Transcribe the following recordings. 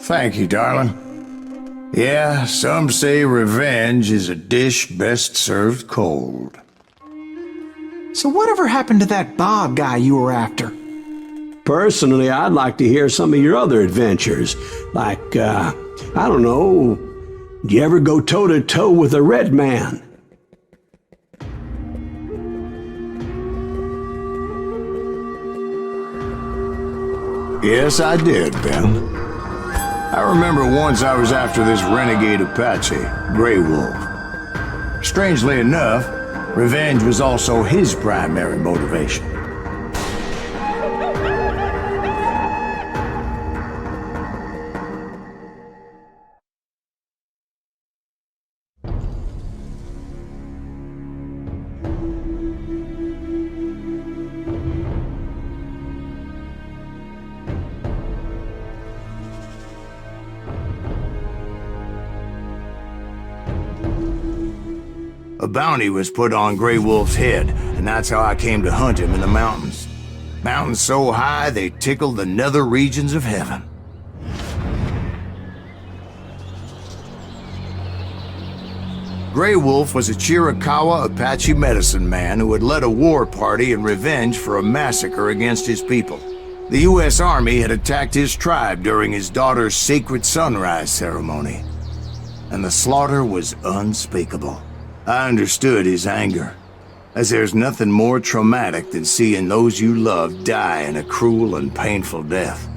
Thank you, darling. Yeah, some say revenge is a dish best served cold. So whatever happened to that Bob guy you were after? Personally, I'd like to hear some of your other adventures. Like, I don't know, do you ever go toe-to-toe with a red man? Yes, I did, Ben. I remember once I was after this renegade Apache, Grey Wolf. Strangely enough, revenge was also his primary motivation. A bounty was put on Grey Wolf's head, and that's how I came to hunt him in the mountains. Mountains so high they tickled the nether regions of heaven. Grey Wolf was a Chiricahua Apache medicine man who had led a war party in revenge for a massacre against his people. The U.S. Army had attacked his tribe during his daughter's sacred sunrise ceremony, and the slaughter was unspeakable. I understood his anger, as there's nothing more traumatic than seeing those you love die in a cruel and painful death.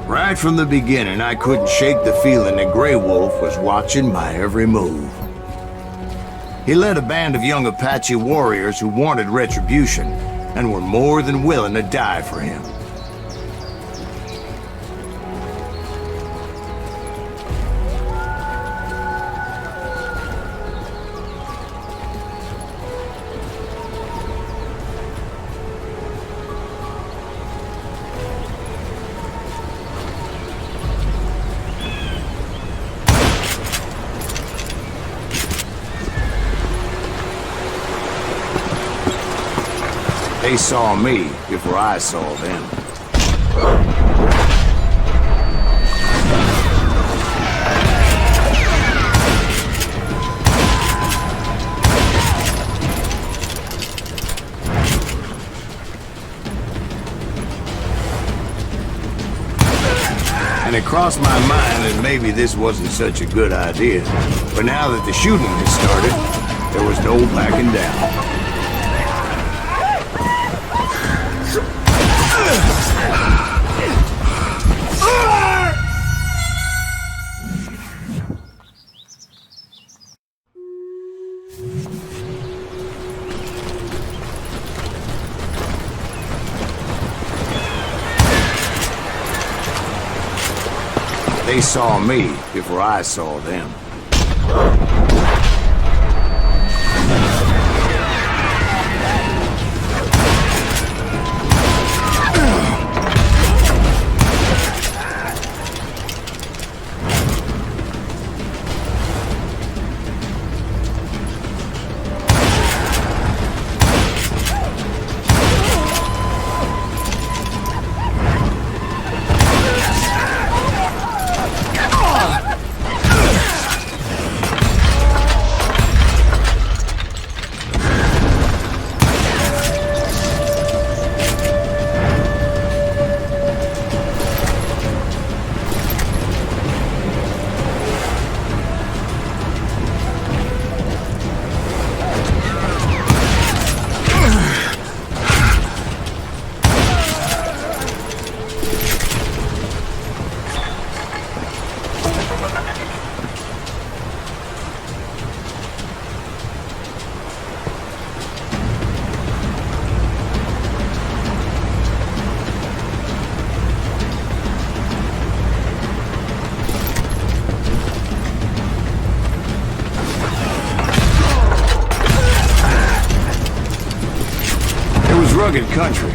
Right from the beginning, I couldn't shake the feeling that Grey Wolf was watching my every move. He led a band of young Apache warriors who wanted retribution and were more than willing to die for him. They saw me before I saw them. And it crossed my mind that maybe this wasn't such a good idea. But now that the shooting had started, there was no backing down. They saw me before I saw them. rugged country,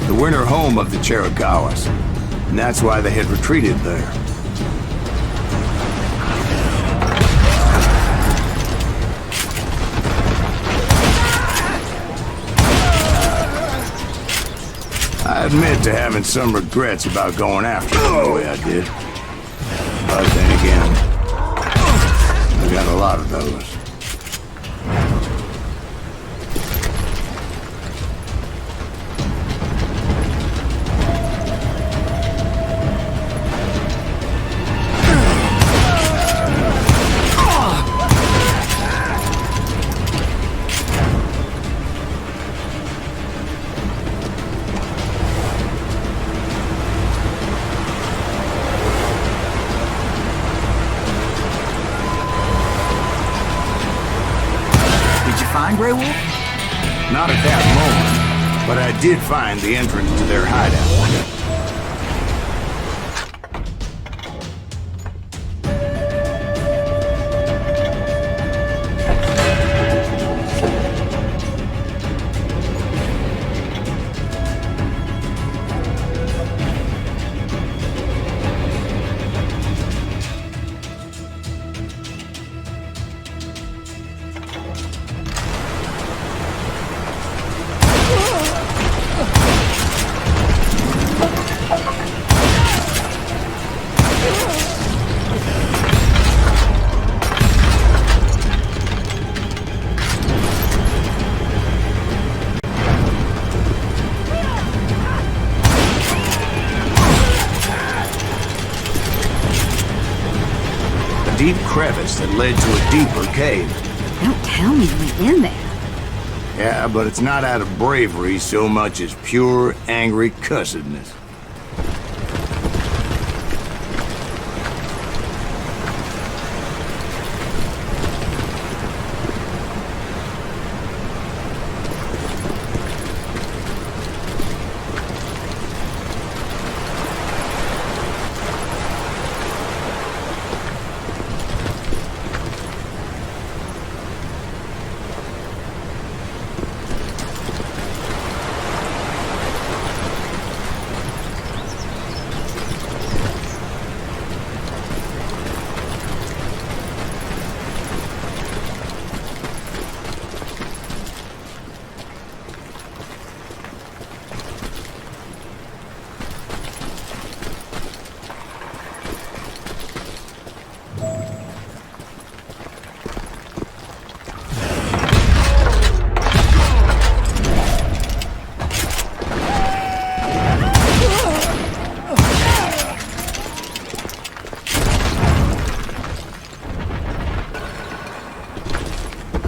the winter home of the Chiricahuas, and that's why they had retreated there. I admit to having some regrets about going after them the way I did. But then again, I got a lot of those. Find Grey Wolf? Not at that moment, but I did find the entrance to their hideout. Deep crevice that led to a deeper cave. Don't tell me you went in there. Yeah, but it's not out of bravery so much as pure, angry cussedness.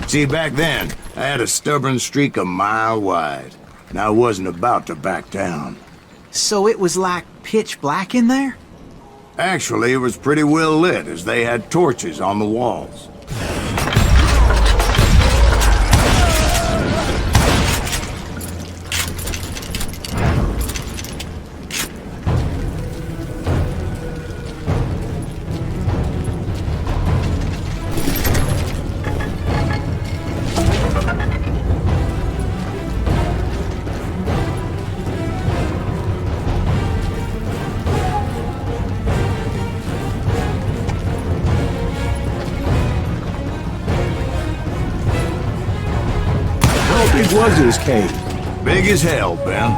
See, back then, I had a stubborn streak a mile wide, and I wasn't about to back down. So it was like pitch black in there? Actually, it was pretty well lit, as they had torches on the walls. How big was this cave? Big as hell, Ben.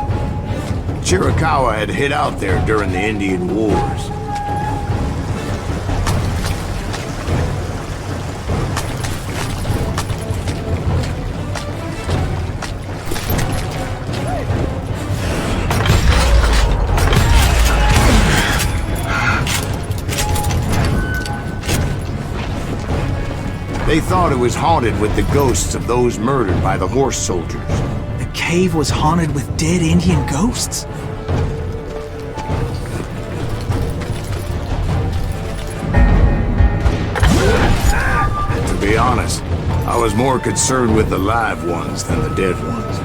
Chiricahua had hid out there during the Indian Wars. They thought it was haunted with the ghosts of those murdered by the horse soldiers. The cave was haunted with dead Indian ghosts? To be honest, I was more concerned with the live ones than the dead ones.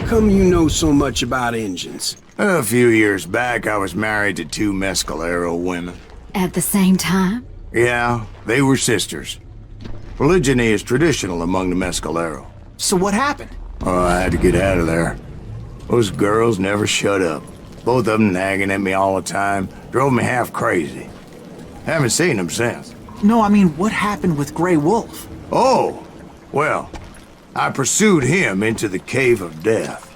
come you know so much about engines? A few years back, I was married to two Mescalero women. At the same time? Yeah, they were sisters. Polygyny is traditional among the Mescalero. So what happened? Oh, I had to get out of there. Those girls never shut up. Both of them nagging at me all the time. Drove me half crazy. Haven't seen them since. No, I mean, what happened with Grey Wolf? Oh, well, I pursued him into the Cave of Death.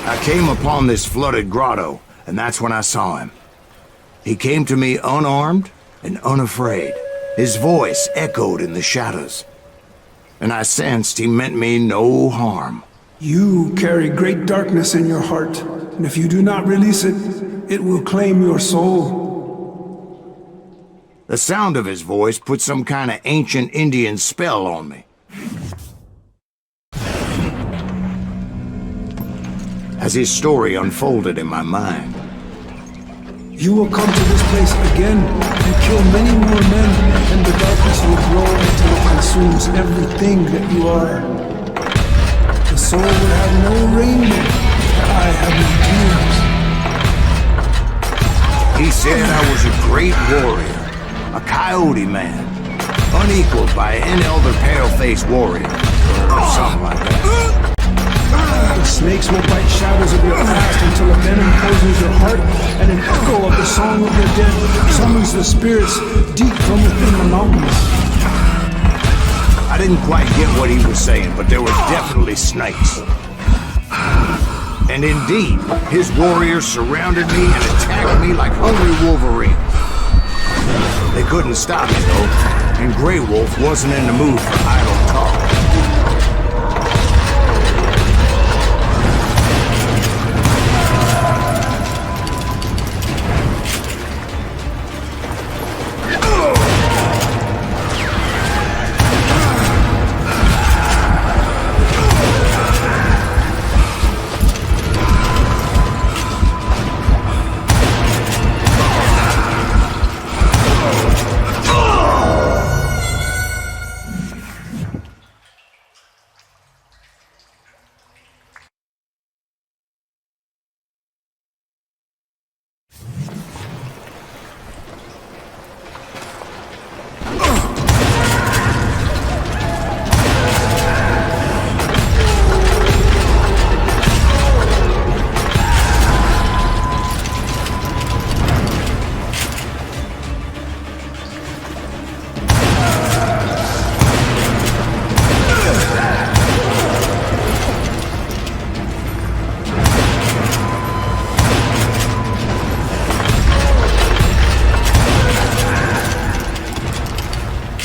I came upon this flooded grotto, and that's when I saw him. He came to me unarmed and unafraid. His voice echoed in the shadows, and I sensed he meant me no harm. You carry great darkness in your heart, and if you do not release it, it will claim your soul. The sound of his voice put some kind of ancient Indian spell on me. As his story unfolded in my mind. You will come to this place again and kill many more men, and the darkness will grow until it consumes everything that you are. The soul will have no rainbow, the eye have no tears. He said I was a great warrior, a coyote man, unequaled by any other pale-faced warrior, or something like that. The snakes will bite shadows of your past until a venom poisons your heart, and an echo of the song of your dead summons the spirits deep from within the mountains. I didn't quite get what he was saying, but there were definitely snakes. And indeed, his warriors surrounded me and attacked me like hungry wolverines. They couldn't stop me, though, and Grey Wolf wasn't in the mood for idle talk.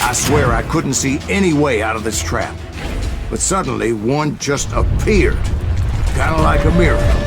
I swear I couldn't see any way out of this trap. But suddenly, one just appeared. Kinda like a miracle.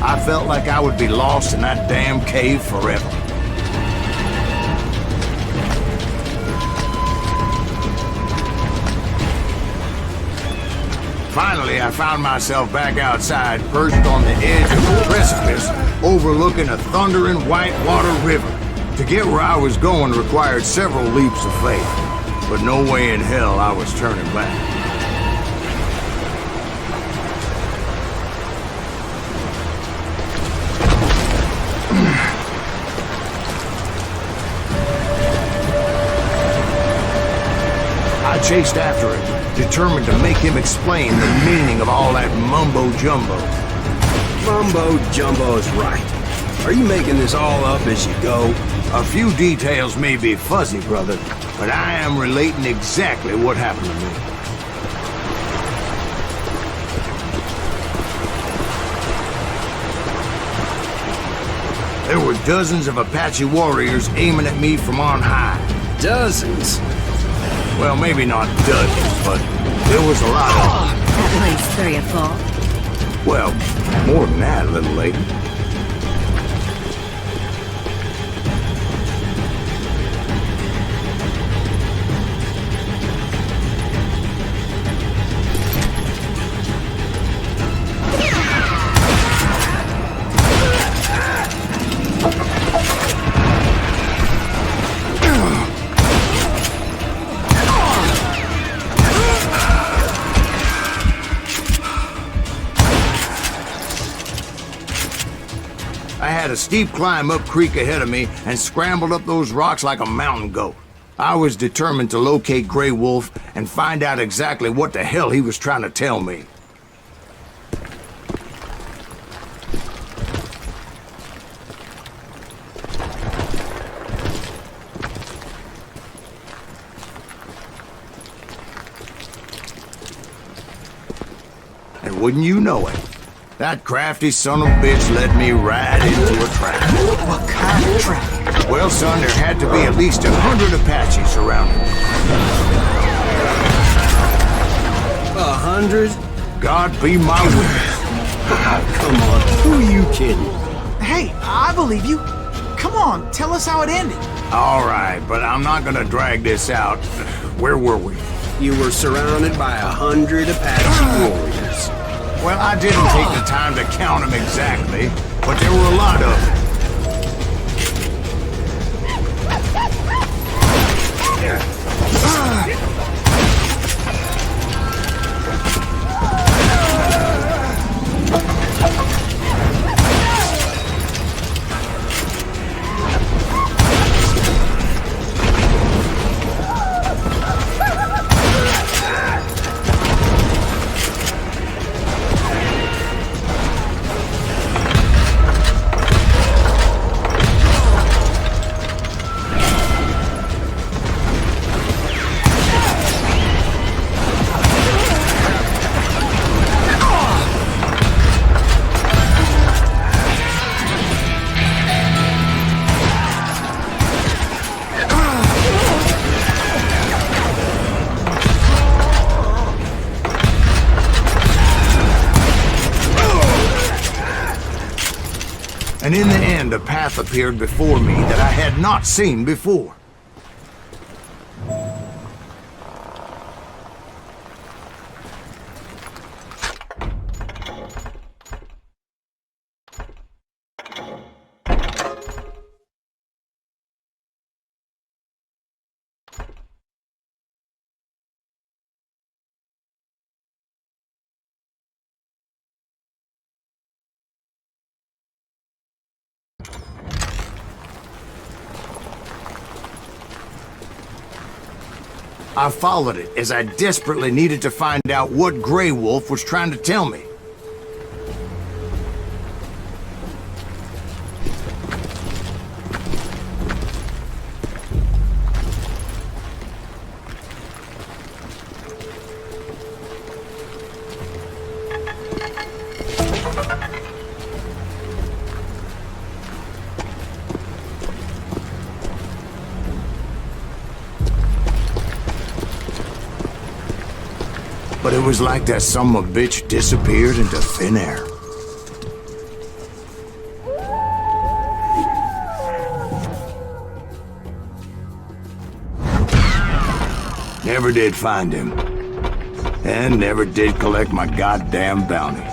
I felt like I would be lost in that damn cave forever. Finally, I found myself back outside, perched on the edge of a precipice, overlooking a thundering whitewater river. To get where I was going required several leaps of faith, but no way in hell I was turning back. I chased after him, determined to make him explain the meaning of all that mumbo-jumbo. Mumbo-jumbo is right. Are you making this all up as you go? A few details may be fuzzy, brother, but I am relating exactly what happened to me. There were dozens of Apache warriors aiming at me from on high. Dozens? Well, maybe not dozens, but there was a lot of them. At least 3 or 4. Well, more than that, little lady. I had a steep climb up creek ahead of me and scrambled up those rocks like a mountain goat. I was determined to locate Grey Wolf and find out exactly what the hell he was trying to tell me. And wouldn't you know it, that crafty son of a bitch led me right into a trap. What kind of trap? Well, son, there had to be at least 100 Apaches around me. 100? God be my witness. Come on, who are you kidding? Hey, I believe you. Come on, tell us how it ended. All right, but I'm not gonna drag this out. Where were we? You were surrounded by 100 Apache warriors. Well, I didn't take the time to count them exactly, but there were a lot of them. And in the end, a path appeared before me that I had not seen before. I followed it as I desperately needed to find out what Grey Wolf was trying to tell me. But it was like that son of a bitch disappeared into thin air. Never did find him. and never did collect my goddamn bounty.